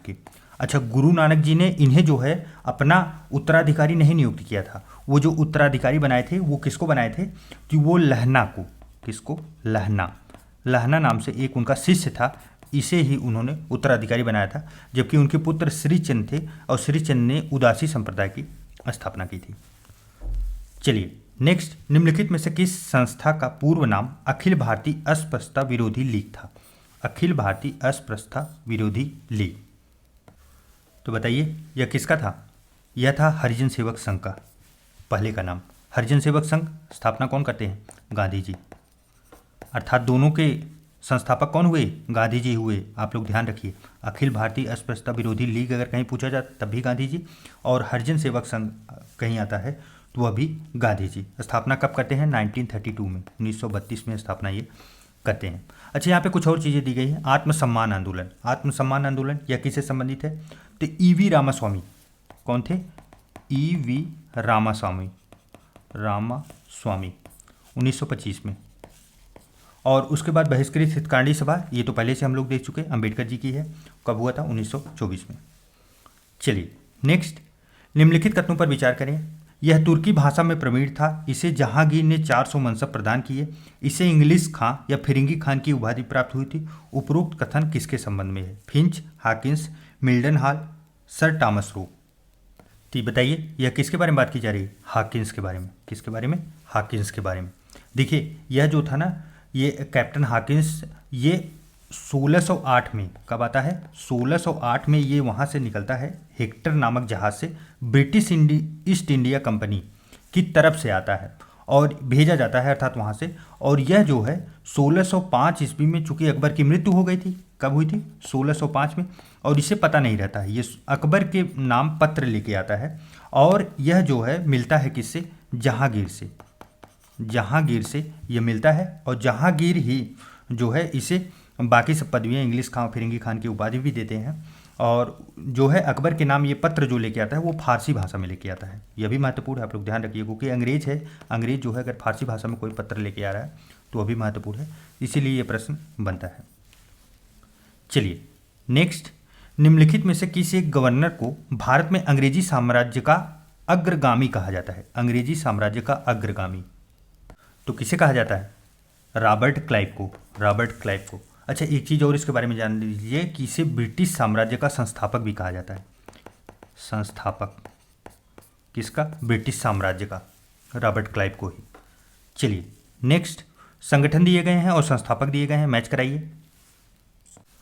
Speaker 1: के। अच्छा, गुरु नानक जी ने इन्हें जो है अपना उत्तराधिकारी नहीं नियुक्त किया था। वो जो उत्तराधिकारी बनाए थे वो किसको बनाए थे? कि वो लहना को, किसको? लहना नाम से एक उनका शिष्य था, इसे ही उन्होंने उत्तराधिकारी बनाया था, जबकि उनके पुत्र श्रीचंद थे और श्रीचंद ने उदासी संप्रदाय की स्थापना की थी। चलिए नेक्स्ट, निम्नलिखित में से किस संस्था का पूर्व नाम अखिल भारतीय अस्पृश्यता विरोधी लीग था? अखिल भारतीय अस्पृश्यता विरोधी लीग। तो बताइए यह किसका था? यह था हरिजन सेवक संघ का, पहले का नाम। हरिजन सेवक संघ स्थापना कौन करते हैं? गांधी जी। अर्थात दोनों के संस्थापक कौन हुए? गांधी जी हुए। आप लोग ध्यान रखिए, अखिल भारतीय अस्पृश्यता विरोधी लीग अगर कहीं पूछा जाए तब भी गांधी जी, और हरिजन सेवक संघ कहीं आता है तो वह भी गांधी जी। स्थापना कब करते हैं? 1932 में, 1932 में स्थापना ये करते हैं। अच्छा, यहाँ पे कुछ और चीज़ें दी गई हैं। आत्मसम्मान आंदोलन, आत्मसम्मान आंदोलन यह किससे संबंधित है? तो ईवी रामास्वामी। कौन थे? ईवी रामास्वामी, रामास्वामी 1925 में। और उसके बाद बहिष्कृत हितकांडी सभा, ये तो पहले से हम लोग देख चुके हैं, अंबेडकर जी की है। कब हुआ था? 1924 में। चलिए नेक्स्ट, निम्नलिखित कथनों पर विचार करें। यह तुर्की भाषा में प्रवीण था, इसे जहांगीर ने 400 मनसब प्रदान किए, इसे इंग्लिश खां या फिरंगी खान की उपाधि प्राप्त हुई थी। उपरोक्त कथन किसके संबंध में है? Finch, Hawkins, Mildenhall, sir Thomas Roe. तो बताइए यह किसके बारे में बात की जा रही है? हाकिंस के बारे में। किसके बारे में? हाकिंस के बारे में। देखिए यह जो था ना, ये कैप्टन हाकिंस, ये 1608 में, कब आता है? 1608 में ये वहाँ से निकलता है, हेक्टर नामक जहाज से ब्रिटिश ईस्ट इंडिया कंपनी की तरफ से आता है और भेजा जाता है, अर्थात वहाँ से। और यह जो है 1605 ईस्वी में, चूंकि अकबर की मृत्यु हो गई थी, कब हुई थी? 1605 में। और इसे पता नहीं रहता है, ये अकबर के नाम पत्र लेके आता है और यह जो है मिलता है किससे? जहांगीर से। जहांगीर से ये मिलता है और जहांगीर ही जो है इसे बाकी सब पदवियाँ, इंग्लिश खां, फिरंगी खान की उपाधि भी देते हैं। और जो है अकबर के नाम ये पत्र जो लेके आता है वो फारसी भाषा में लेके आता है। यह भी महत्वपूर्ण है, आप लोग ध्यान रखिए, क्योंकि अंग्रेज है, अंग्रेज जो है अगर फारसी भाषा में कोई पत्र लेके आ रहा है तो वह भी महत्वपूर्ण है, इसीलिए ये प्रश्न बनता है। चलिए नेक्स्ट, निम्नलिखित में से किसी एक गवर्नर को भारत में अंग्रेजी साम्राज्य का अग्रगामी कहा जाता है? अंग्रेजी साम्राज्य का अग्रगामी तो किसे कहा जाता है? रॉबर्ट क्लाइव को। रॉबर्ट क्लाइव को। अच्छा, एक चीज़ और इसके बारे में जान लीजिए कि इसे ब्रिटिश साम्राज्य का संस्थापक भी कहा जाता है। संस्थापक किसका? ब्रिटिश साम्राज्य का, रॉबर्ट क्लाइव को ही। चलिए नेक्स्ट, संगठन दिए गए हैं और संस्थापक दिए गए हैं, मैच कराइए।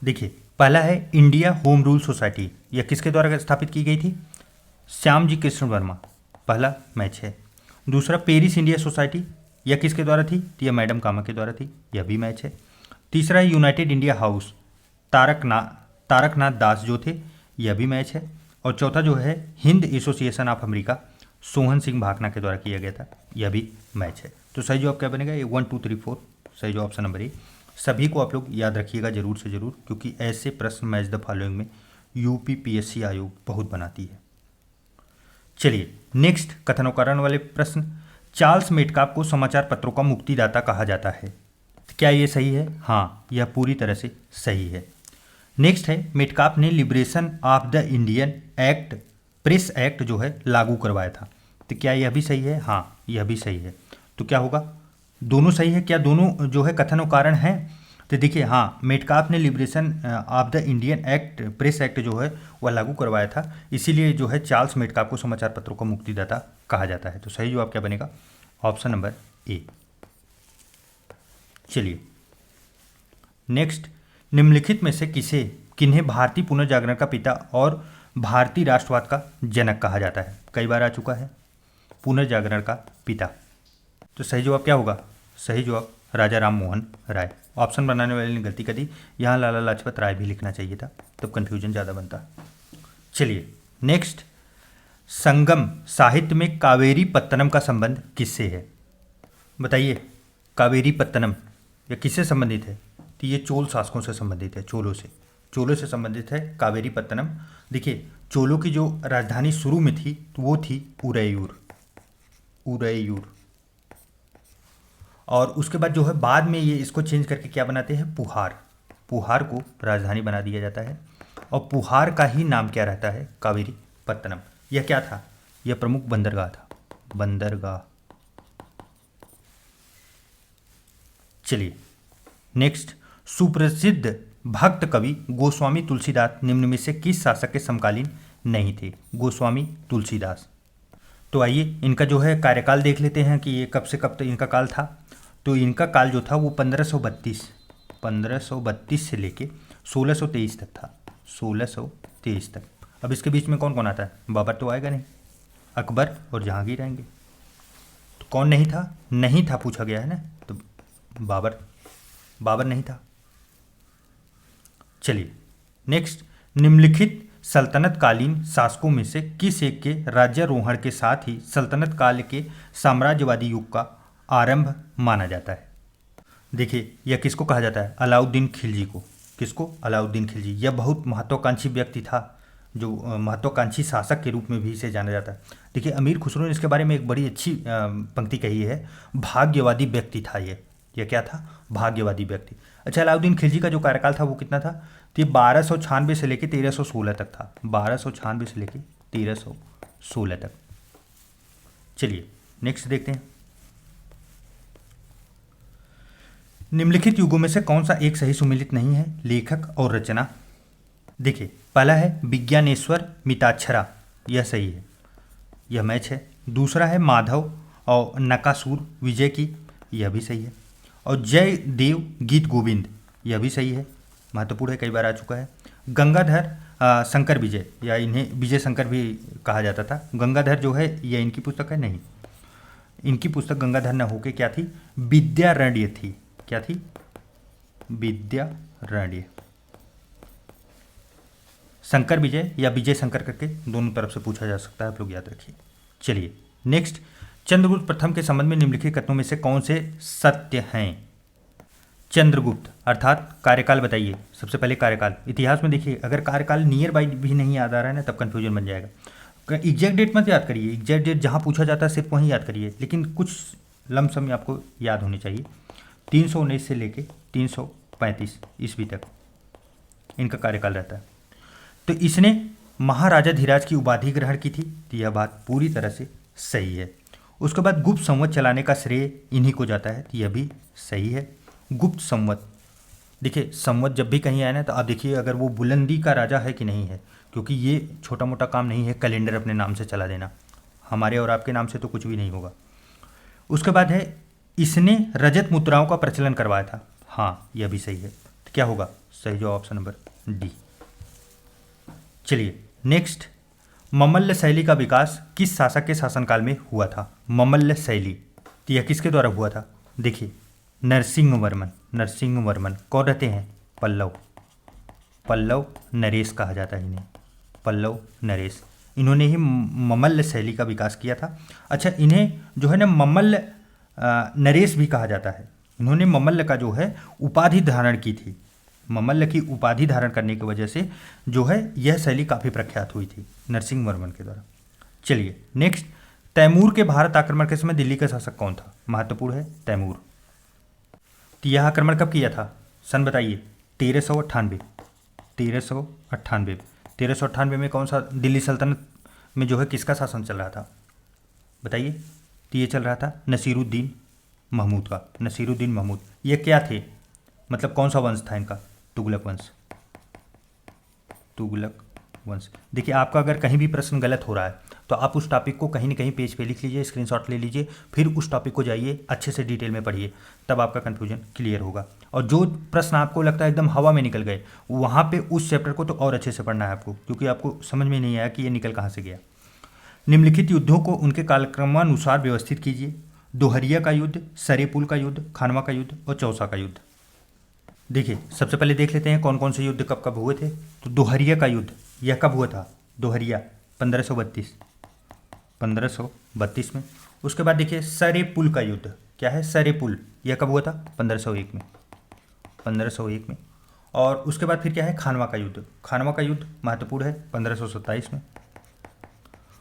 Speaker 1: देखिए पहला है इंडिया होम रूल सोसाइटी, यह किसके द्वारा स्थापित की गई थी? श्याम जी कृष्ण वर्मा, पहला मैच है। दूसरा पेरिस इंडिया सोसाइटी, यह किसके द्वारा थी? तो यह मैडम कामा के द्वारा थी, यह भी मैच है। तीसरा है यूनाइटेड इंडिया हाउस, तारकनाथ दास जो थे, यह भी मैच है। और चौथा जो है Hind association of America, Sohan Singh Bhakna के द्वारा किया गया था, यह भी मैच है। तो सही जवाब क्या बनेगा? ये 1 2 3 4, सही जवाब ऑप्शन नंबर ए। सभी को आप लोग याद रखिएगा जरूर से जरूर, क्योंकि ऐसे प्रश्न मैच द फॉलोइंग में यूपीपीएससी आयोग बहुत बनाती है। चलिए नेक्स्ट, कथनों वाले प्रश्न। चार्ल्स मेटकाप को समाचार पत्रों का मुक्तिदाता कहा जाता है, क्या ये सही है? हाँ, यह पूरी तरह से सही है। नेक्स्ट है, मेटकाप ने liberation of the Indian act, press act जो है लागू करवाया था, तो क्या यह भी सही है? हाँ, यह भी सही है। तो क्या होगा? दोनों सही है। क्या दोनों जो है कथन और कारण हैं? तो देखिए हाँ, मेटकाप ने liberation of the Indian act, press act जो है वह लागू करवाया था, इसीलिए जो है चार्ल्स मेटकाप को समाचार पत्रों का मुक्तिदाता कहा जाता है। तो सही जवाब क्या बनेगा? Option number A. चलिए नेक्स्ट, निम्नलिखित में से किन्हें भारतीय पुनर्जागरण का पिता और भारतीय राष्ट्रवाद का जनक कहा जाता है? कई बार आ चुका है, पुनर्जागरण का पिता। तो सही जवाब क्या होगा? सही जवाब राजा राम मोहन राय। ऑप्शन बनाने वाले ने गलती कर दी, यहाँ लाला लाजपत राय भी लिखना चाहिए था, तब कन्फ्यूजन ज़्यादा बनता। चलिए नेक्स्ट, संगम साहित्य में कावेरी पत्तनम का संबंध किससे है? बताइए, कावेरी पत्तनम यह किससे संबंधित है? तो ये चोल शासकों से संबंधित है, चोलों से संबंधित है कावेरी पत्तनम। देखिए चोलों की जो राजधानी शुरू में थी तो वो थी उरैयूर, और उसके बाद जो है बाद में ये इसको चेंज करके क्या बनाते हैं? पुहार को राजधानी बना दिया जाता है, और पुहार का ही नाम क्या रहता है? कावेरी पत्तनम। यह क्या था? यह प्रमुख बंदरगाह था, बंदरगाह। चलिए नेक्स्ट, सुप्रसिद्ध भक्त कवि गोस्वामी तुलसीदास निम्न में से किस शासक के समकालीन नहीं थे? गोस्वामी तुलसीदास। तो आइए इनका जो है कार्यकाल देख लेते हैं कि ये कब से कब तक इनका काल था। तो इनका काल जो था वो 1532 से लेके 1623 तक था, 1623 तक। अब इसके बीच में कौन कौन आता है? बाबर तो आएगा नहीं, अकबर और जहांगीर आएंगे। तो कौन नहीं था? नहीं था पूछा गया है ना, तो बाबर नहीं था। चलिए नेक्स्ट, निम्नलिखित सल्तनत कालीन शासकों में से किस एक के राज्यारोहण के साथ ही सल्तनत काल के साम्राज्यवादी युग का आरंभ माना जाता है? देखिए यह किसको कहा जाता है? अलाउद्दीन खिलजी को। किसको? अलाउद्दीन खिलजी। यह बहुत महत्वाकांक्षी व्यक्ति था, जो महत्वाकांक्षी शासक के रूप में भी इसे जाना जाता है। देखिए अमीर खुसरो ने इसके बारे में एक बड़ी अच्छी पंक्ति कही है, भाग्यवादी व्यक्ति था ये। यह क्या था? भाग्यवादी व्यक्ति। अच्छा, अलाउद्दीन खिलजी का जो कार्यकाल था वो कितना था? तो ये 1296 से लेकर 1316 तक था। 1296 से लेकर 1316 तक। चलिए नेक्स्ट देखते हैं, निम्नलिखित युगों में से कौन सा एक सही सुमेलित नहीं है? लेखक और रचना। देखिए पहला है विज्ञानेश्वर मिताक्षरा, यह सही है, यह मैच है। दूसरा है माधव और नकासुर विजय की, यह भी सही है। और जय देव गीत गोविंद, यह भी सही है, महत्वपूर्ण है, कई बार आ चुका है। गंगाधर शंकर विजय, या इन्हें विजय शंकर भी कहा जाता था। गंगाधर जो है यह इनकी पुस्तक है? नहीं, इनकी पुस्तक गंगाधर न होके क्या थी? विद्यारण्य थी। क्या थी? विद्यारण्य। शंकर विजय या विजय शंकर करके दोनों तरफ से पूछा जा सकता है, आप लोग याद रखिए। चलिए नेक्स्ट, चंद्रगुप्त प्रथम के संबंध में निम्नलिखित कथनों में से कौन से सत्य हैं? चंद्रगुप्त अर्थात कार्यकाल बताइए। सबसे पहले कार्यकाल, इतिहास में देखिए अगर कार्यकाल नियर बाई भी नहीं याद आ रहा है ना तब कंफ्यूजन बन जाएगा। एग्जैक्ट डेट मत याद करिए, एग्जैक्ट डेट जहाँ पूछा जाता है सिर्फ वहीं याद करिए, लेकिन कुछ लमसम आपको याद होनी चाहिए। 319 से लेके 335 ईस्वी तक इनका कार्यकाल रहता है। तो इसने महाराजा धीराज की उपाधि ग्रहण की थी, तो यह बात पूरी तरह से सही है। उसके बाद गुप्त संवत चलाने का श्रेय इन्हीं को जाता है, तो यह भी सही है। गुप्त संवत, देखिए संवत जब भी कहीं आए ना तो आप देखिए अगर वो बुलंदी का राजा है कि नहीं है, क्योंकि ये छोटा मोटा काम नहीं है कैलेंडर अपने नाम से चला देना, हमारे और आपके नाम से तो कुछ भी नहीं होगा। उसके बाद है इसने रजत मुद्राओं का प्रचलन करवाया था, हाँ यह भी सही है। तो क्या होगा? सही जवाब ऑप्शन नंबर डी। चलिए नेक्स्ट, ममल्ल शैली का विकास किस शासक के शासनकाल में हुआ था? ममल्ल शैली, तो यह किसके द्वारा हुआ था? देखिए नरसिंहवर्मन। नरसिंहवर्मन कौन रहते हैं? पल्लव। पल्लव नरेश कहा जाता है इन्हें, पल्लव नरेश। इन्होंने ही ममल्ल शैली का विकास किया था। अच्छा, इन्हें जो है ना ममल्ल नरेश भी कहा जाता है। इन्होंने ममल्ल का जो है उपाधि धारण की थी। ममल्ल की उपाधि धारण करने की वजह से जो है यह शैली काफ़ी प्रख्यात हुई थी नरसिंहवर्मन के द्वारा। चलिए नेक्स्ट, तैमूर के भारत आक्रमण के समय दिल्ली का शासक कौन था? महत्वपूर्ण है तैमूर। तो यह आक्रमण कब किया था? सन बताइए। 1398। 1398। 1398 में कौन सा दिल्ली सल्तनत में जो है किसका शासन चल रहा था बताइए? तो ये चल रहा था नसीरुद्दीन महमूद का। नसीरुद्दीन महमूद ये क्या थे, मतलब कौन सा वंश था इनका? तुगलक वंश। तुगलक वंश। देखिए आपका अगर कहीं भी प्रश्न गलत हो रहा है तो आप उस टॉपिक को कहीं ना कहीं पेज पे लिख लीजिए, स्क्रीनशॉट ले लीजिए, फिर उस टॉपिक को जाइए अच्छे से डिटेल में पढ़िए, तब आपका कन्फ्यूजन क्लियर होगा। और जो प्रश्न आपको लगता है एकदम हवा में निकल गए, वहाँ पे उस चैप्टर को तो और अच्छे से पढ़ना है आपको, क्योंकि आपको समझ में नहीं आया कि ये निकल कहाँ से गया। निम्नलिखित युद्धों को उनके कालक्रमानुसार व्यवस्थित कीजिए। दोहरिया का युद्ध, सरेपुल का युद्ध, खानवा का युद्ध और चौसा का युद्ध। देखिए सबसे पहले देख लेते हैं कौन कौन से युद्ध कब कब हुए थे। तो दोहरिया का युद्ध यह कब हुआ था? दोहरिया 1532 में। उसके बाद देखिए सरेपुल का युद्ध, क्या है सरेपुल, यह कब हुआ था? 1501 में। 1501 में। और उसके बाद फिर क्या है? खानवा का युद्ध। खानवा का युद्ध महत्वपूर्ण है 1527 में।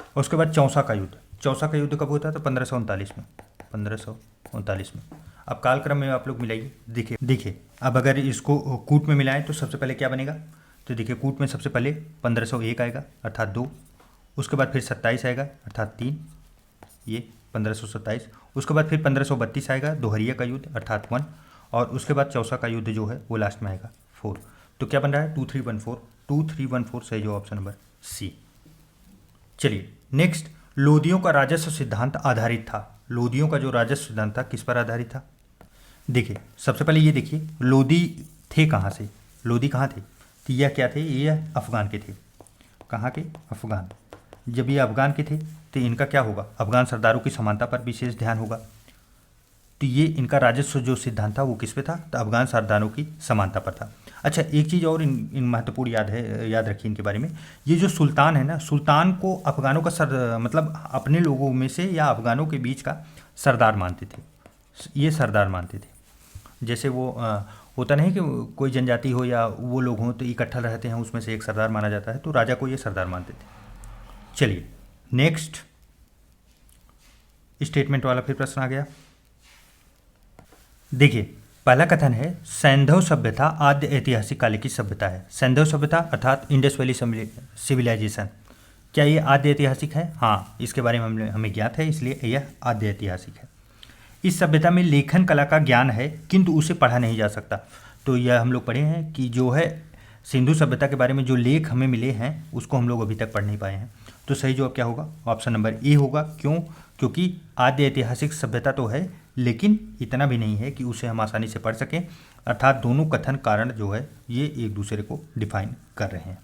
Speaker 1: और उसके बाद चौसा का युद्ध। चौसा का युद्ध कब हुआ था? तो 1539 में। 1539 में। अब कालक्रम में आप लोग मिलाइए। देखिए अब अगर इसको कूट में मिलाएं तो सबसे पहले क्या बनेगा? तो देखिए कूट में सबसे पहले 1501 आएगा अर्थात 2, उसके बाद फिर 27 आएगा अर्थात 3, ये 1527। उसके बाद फिर 1532 आएगा दोहरिया का युद्ध अर्थात 1, और उसके बाद चौसा का युद्ध जो है वो लास्ट में आएगा 4। तो क्या बन रहा है? 2314। 2314 सही जो ऑप्शन नंबर सी। चलिए नेक्स्ट, लोदियों का राजस्व सिद्धांत आधारित था। लोदियों का जो राजस्व सिद्धांत था किस पर आधारित था? देखिए सबसे पहले ये देखिए लोदी थे कहाँ से? लोदी कहाँ थे? तो यह क्या थे? ये अफगान के थे। कहाँ के? अफगान। जब ये अफगान के थे तो इनका क्या होगा? अफगान सरदारों की समानता पर विशेष ध्यान होगा। तो ये इनका राजस्व जो सिद्धांत था वो किस पे था? तो अफगान सरदारों की समानता पर था। अच्छा, एक चीज़ और इन महत्वपूर्ण याद रखिए इनके बारे में। ये जो सुल्तान है ना, सुल्तान को अफ़गानों का मतलब अपने लोगों में से या अफ़गानों के बीच का सरदार मानते थे। ये सरदार मानते थे। जैसे वो होता नहीं कि कोई जनजाति हो या वो लोग हों तो इकट्ठा रहते हैं, उसमें से एक सरदार माना जाता है, तो राजा को ये सरदार मानते थे। चलिए नेक्स्ट स्टेटमेंट वाला फिर प्रश्न आ गया। देखिए, पहला कथन है सैंधव सभ्यता आद्य ऐतिहासिक काल की सभ्यता है। सैंधव सभ्यता अर्थात इंडस वैली सिविलाइजेशन, क्या ये आद्य ऐतिहासिक है? हाँ, इसके बारे में हमें ज्ञात है, इसलिए यह आद्य ऐतिहासिक है। इस सभ्यता में लेखन कला का ज्ञान है किंतु उसे पढ़ा नहीं जा सकता। तो यह हम लोग पढ़े हैं कि जो है सिंधु सभ्यता के बारे में जो लेख हमें मिले हैं उसको हम लोग अभी तक पढ़ नहीं पाए हैं। तो सही जवाब क्या होगा? ऑप्शन नंबर ए होगा। क्यों? क्योंकि आद्य ऐतिहासिक सभ्यता तो है लेकिन इतना भी नहीं है कि उसे हम आसानी से पढ़ सकें, अर्थात दोनों कथन कारण जो है ये एक दूसरे को डिफाइन कर रहे हैं।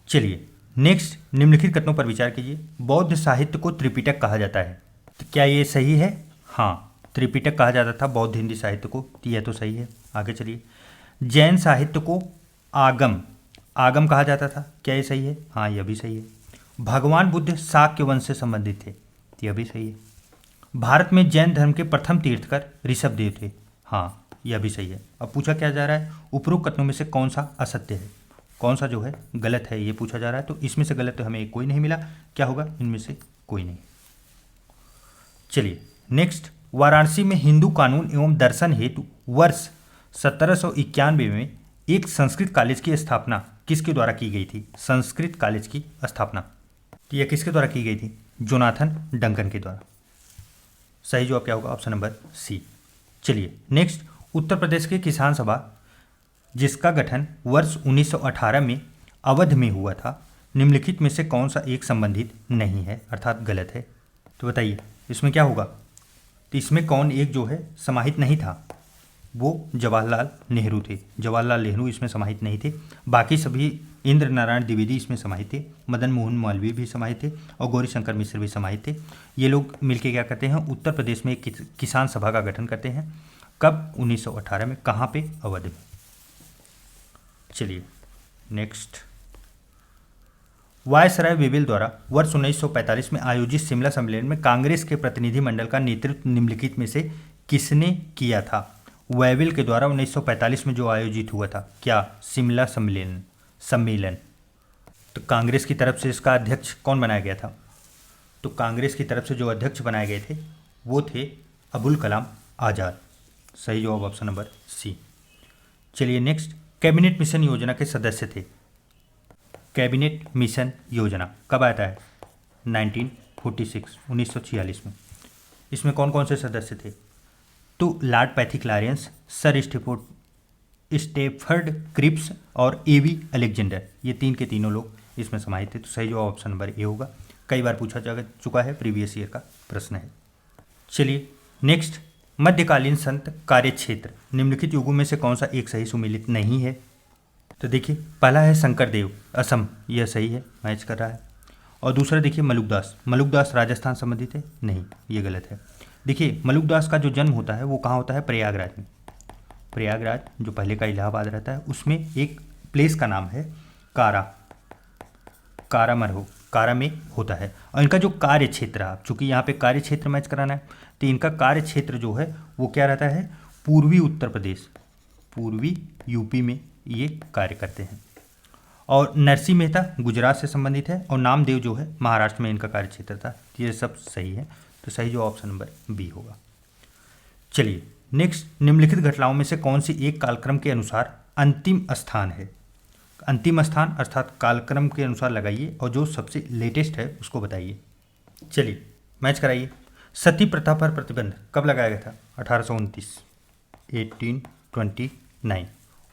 Speaker 1: चलिए नेक्स्ट, निम्नलिखित कथनों पर विचार कीजिए। बौद्ध साहित्य को त्रिपिटक कहा जाता है, तो क्या ये सही है? हाँ, त्रिपिटक कहा जाता था बौद्ध हिंदी साहित्य को, तो यह तो सही है। आगे चलिए। जैन साहित्य को आगम कहा जाता था, क्या ये सही है? हाँ, यह भी सही है। भगवान बुद्ध शाक्य वंश से संबंधित थे, तो यह भी सही है। भारत में जैन धर्म के प्रथम तीर्थकर ऋषभदेव थे, हाँ यह भी सही है। अब पूछा क्या जा रहा है, उपरोक्त कथनों में से कौन सा असत्य है, कौन सा जो है गलत है, ये पूछा जा रहा है। तो इसमें से गलत तो हमें कोई नहीं मिला, क्या होगा? इनमें से कोई नहीं। चलिए नेक्स्ट, वाराणसी में हिंदू कानून एवं दर्शन हेतु वर्ष 1791 में एक संस्कृत कॉलेज की स्थापना किसके द्वारा की गई थी? संस्कृत कॉलेज की स्थापना, तो यह किसके द्वारा की गई थी? जोनाथन डंकन के द्वारा। सही जवाब क्या होगा? Option number C. चलिए नेक्स्ट, उत्तर प्रदेश के किसान सभा जिसका गठन वर्ष 1918 में अवध में हुआ था, निम्नलिखित में से कौन सा एक संबंधित नहीं है, अर्थात गलत है? तो बताइए इसमें क्या होगा? तो इसमें कौन एक जो है समाहित नहीं था? वो जवाहरलाल नेहरू थे। जवाहरलाल नेहरू इसमें समाहित नहीं थे, बाकी सभी इंद्र नारायण द्विवेदी इसमें समाहित थे, मदन मोहन मालवीय भी समाहित थे और गौरीशंकर मिश्र भी समाहित थे। ये लोग मिलके क्या करते हैं? उत्तर प्रदेश में एक किसान सभा का गठन करते हैं। कब? 1918 में। कहाँ पे? अवध में। चलिए नेक्स्ट, वायसराय वेवेल द्वारा वर्ष 1945 में आयोजित शिमला सम्मेलन में कांग्रेस के प्रतिनिधि मंडल का नेतृत्व निम्नलिखित में से किसने किया था? वेवेल के द्वारा 1945 में जो आयोजित हुआ था, क्या? शिमला सम्मेलन। तो कांग्रेस की तरफ से इसका अध्यक्ष कौन बनाया गया था? तो कांग्रेस की तरफ से जो अध्यक्ष बनाए गए थे वो थे अबुल कलाम आज़ाद। सही जवाब ऑप्शन नंबर सी। चलिए नेक्स्ट, कैबिनेट मिशन योजना के सदस्य थे। कैबिनेट मिशन योजना कब आता है? 1946 में। इसमें कौन कौन से सदस्य थे? तो lord Pethick Lawrence, sir Stafford Cripps और एवी अलेक्जेंडर, ये तीन के तीनों लोग इसमें समाहित थे। तो सही जवाब ऑप्शन नंबर ए होगा। कई बार पूछा जा चुका है, प्रीवियस ईयर का प्रश्न है। चलिए नेक्स्ट, मध्यकालीन संत कार्यक्षेत्र निम्नलिखित युगों में से कौन सा एक सही सुमेलित नहीं है? तो देखिए, पहला है शंकरदेव, असम, यह सही है, मैच कर रहा है। और दूसरा देखिए मलुकदास राजस्थान संबंधित है, नहीं ये गलत है। देखिए मलुकदास का जो जन्म होता है वो कहाँ होता है? प्रयागराज में। प्रयागराज जो पहले का इलाहाबाद रहता है, उसमें एक प्लेस का नाम है कारा में होता है। और इनका जो कार्य क्षेत्र है, चूँकि यहाँ पे कार्य क्षेत्र मैच कराना है, तो इनका कार्य क्षेत्र जो है वो क्या रहता है? पूर्वी उत्तर प्रदेश, पूर्वी यूपी में ये कार्य करते हैं। और नरसिंह मेहता गुजरात से संबंधित है और नामदेव जो है महाराष्ट्र में इनका कार्य क्षेत्र था। ये सब सही है, तो सही जो ऑप्शन नंबर बी होगा। चलिए नेक्स्ट, निम्नलिखित घटनाओं में से कौन सी एक कालक्रम के अनुसार अंतिम स्थान है? अंतिम स्थान अर्थात कालक्रम के अनुसार लगाइए और जो सबसे लेटेस्ट है उसको बताइए। चलिए मैच कराइए। सती प्रथा पर प्रतिबंध कब लगाया गया था? 1829।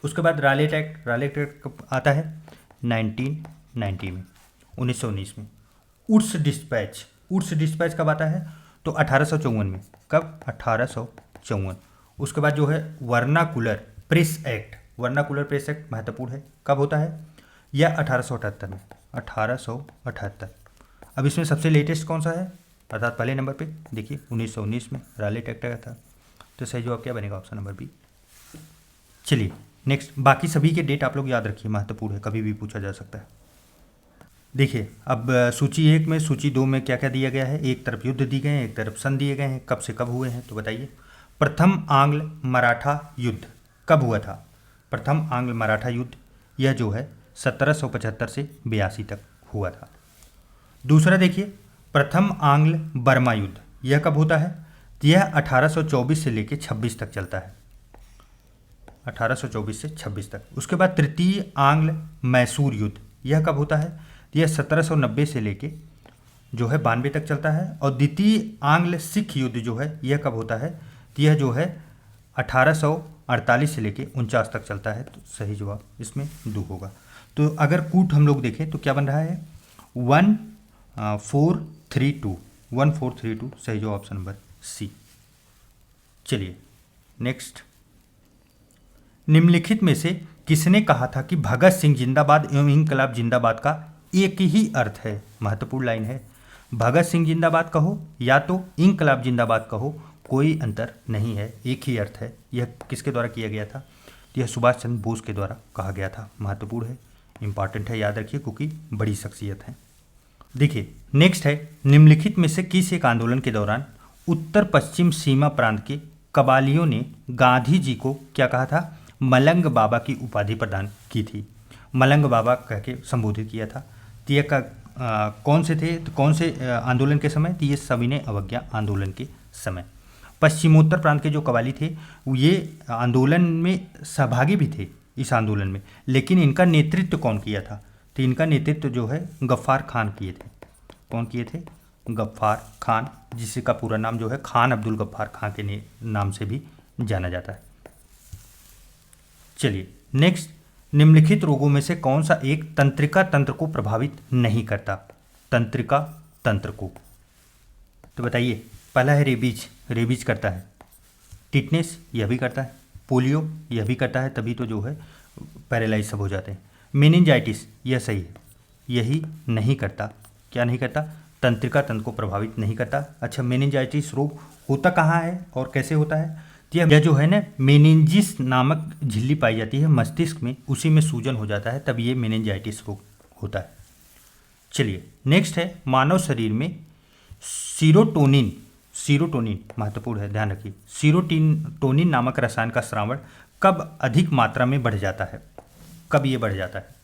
Speaker 1: उसके बाद रालेट एक्ट कब आता है? 1990 में, 1919 में। उड्स डिस्पैच कब आता है? तो 1854 में। कब? 1854। उसके बाद जो है वर्नाकुलर प्रेस एक्ट महत्वपूर्ण है, कब होता है? यह 1878 में, 1878। अब इसमें सबसे लेटेस्ट कौन सा है? अर्थात पहले नंबर पे देखिए 1919 में रालेट एक्ट आया था। तो सही जवाब क्या बनेगा? Option number B. चलिए नेक्स्ट, बाकी सभी के डेट आप लोग याद रखिए, महत्वपूर्ण है, कभी भी पूछा जा सकता है। देखिए अब सूची 1 में, सूची 2 में क्या क्या दिया गया है। एक तरफ युद्ध दिए गए हैं, एक तरफ सन दिए गए हैं, कब से कब हुए हैं तो बताइए। प्रथम आंग्ल मराठा युद्ध कब हुआ था? प्रथम आंग्ल मराठा युद्ध यह जो है 1775 से 82 तक हुआ था। दूसरा देखिए, प्रथम आंग्ल बर्मा युद्ध यह कब होता है? यह 1824 से लेकर 26 तक चलता है, 1824 से 26 तक। उसके बाद तृतीय आंग्ल मैसूर युद्ध यह कब होता है? यह 1790 से लेके जो है 92 तक चलता है। और द्वितीय आंग्ल सिख युद्ध जो है यह कब होता है? यह जो है 1848 से लेके 49 तक चलता है। तो सही जवाब इसमें 2 होगा। तो अगर कूट हम लोग देखें तो क्या बन रहा है? 1432, 1432 सही जवाब ऑप्शन नंबर सी। चलिए नेक्स्ट, निम्नलिखित में से किसने कहा था कि भगत सिंह जिंदाबाद एवं इंकलाब जिंदाबाद का एक ही अर्थ है? महत्वपूर्ण लाइन है। भगत सिंह जिंदाबाद कहो या तो इंकलाब जिंदाबाद कहो, कोई अंतर नहीं है, एक ही अर्थ है। यह किसके द्वारा किया गया था? यह सुभाष चंद्र बोस के द्वारा कहा गया था। महत्वपूर्ण है, इंपॉर्टेंट है, याद रखिए क्योंकि बड़ी शख्सियत है। देखिए नेक्स्ट है, निम्नलिखित में से किस एक आंदोलन के दौरान उत्तर पश्चिम सीमा प्रांत के कबालियों ने गांधी जी को क्या कहा था? मलंग बाबा की उपाधि प्रदान की थी, मलंग बाबा कह के संबोधित किया था। तो यह कौन से थे? तो कौन से आंदोलन के समय? तो ये सविनय अवज्ञा आंदोलन के समय। पश्चिमोत्तर प्रांत के जो कबाली थे ये आंदोलन में सहभागी भी थे इस आंदोलन में, लेकिन इनका नेतृत्व कौन किया था? तो इनका नेतृत्व जो है गफ्फार खान किए थे। कौन किए थे? गफ्फार खान, जिसका पूरा नाम जो है खान अब्दुल गफ्फार खान के नाम से भी जाना जाता है। चलिए नेक्स्ट, निम्नलिखित रोगों में से कौन सा एक तंत्रिका तंत्र को प्रभावित नहीं करता? तंत्रिका तंत्र को तो बताइए। पहला है रेबीज, रेबीज करता है। टिटनेस यह भी करता है। पोलियो यह भी करता है, तभी तो जो है पैरालाइज सब हो जाते हैं। मेनिंजाइटिस यह सही है, यही नहीं करता। क्या नहीं करता? तंत्रिका तंत्र को प्रभावित नहीं करता। अच्छा, मेनिंजाइटिस रोग होता कहाँ है और कैसे होता है? यह जो है ना, मेनिंजिस नामक झिल्ली पाई जाती है मस्तिष्क में, उसी में सूजन हो जाता है, तब ये मेनिंजाइटिस रोग होता है। चलिए नेक्स्ट है, मानव शरीर में सीरोटोनिन, सीरोटोनिन महत्वपूर्ण है, ध्यान रखिए। सीरोटोनिन नामक रसायन का स्रावण कब अधिक मात्रा में बढ़ जाता है? कब ये बढ़ जाता है?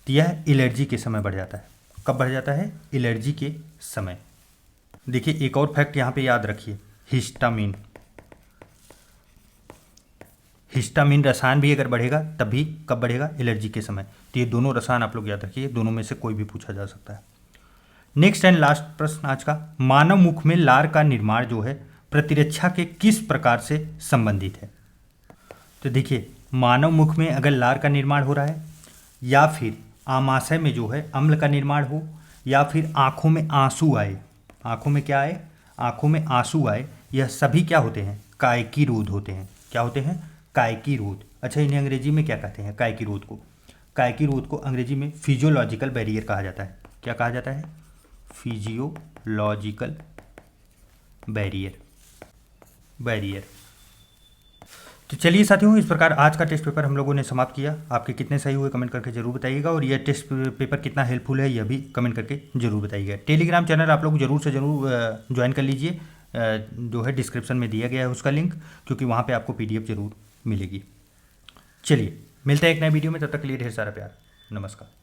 Speaker 1: तो यह एलर्जी के समय बढ़ जाता है। कब बढ़ जाता है? एलर्जी के समय। देखिए एक और फैक्ट यहाँ पे याद रखिए, हिस्टामिन, हिस्टामिन रसायन भी अगर बढ़ेगा तब भी कब बढ़ेगा? एलर्जी के समय। तो ये दोनों रसायन आप लोग याद रखिए, दोनों में से कोई भी पूछा जा सकता है। नेक्स्ट एंड लास्ट प्रश्न आज का, मानव मुख में लार का निर्माण जो है प्रतिरक्षा के किस प्रकार से संबंधित है? तो देखिए मानव मुख में अगर लार का निर्माण हो रहा है, या फिर आमाशय में जो है अम्ल का निर्माण हो, या फिर आंखों में आंसू आए, आंखों में क्या आए? आंखों में आंसू आए, यह सभी क्या होते हैं? कायकी रोध होते हैं। क्या होते हैं? कायकी रोध। अच्छा, इन्हें अंग्रेजी में क्या कहते हैं? कायकी रोध को, कायकी रोध को अंग्रेजी में फिजियोलॉजिकल बैरियर कहा जाता है। क्या कहा जाता है? Physiological barrier, barrier. तो चलिए साथियों, इस प्रकार आज का टेस्ट पेपर हम लोगों ने समाप्त किया। आपके कितने सही हुए कमेंट करके जरूर बताइएगा, और यह टेस्ट पेपर कितना हेल्पफुल है यह भी कमेंट करके जरूर बताइएगा। टेलीग्राम चैनल आप लोग जरूर से जरूर ज्वाइन कर लीजिए, जो है डिस्क्रिप्शन में दिया गया है उसका लिंक, क्योंकि वहाँ पे आपको PDF जरूर मिलेगी। चलिए मिलते हैं एक नए वीडियो में, तब तक के लिए ढेर सारा प्यार, नमस्कार।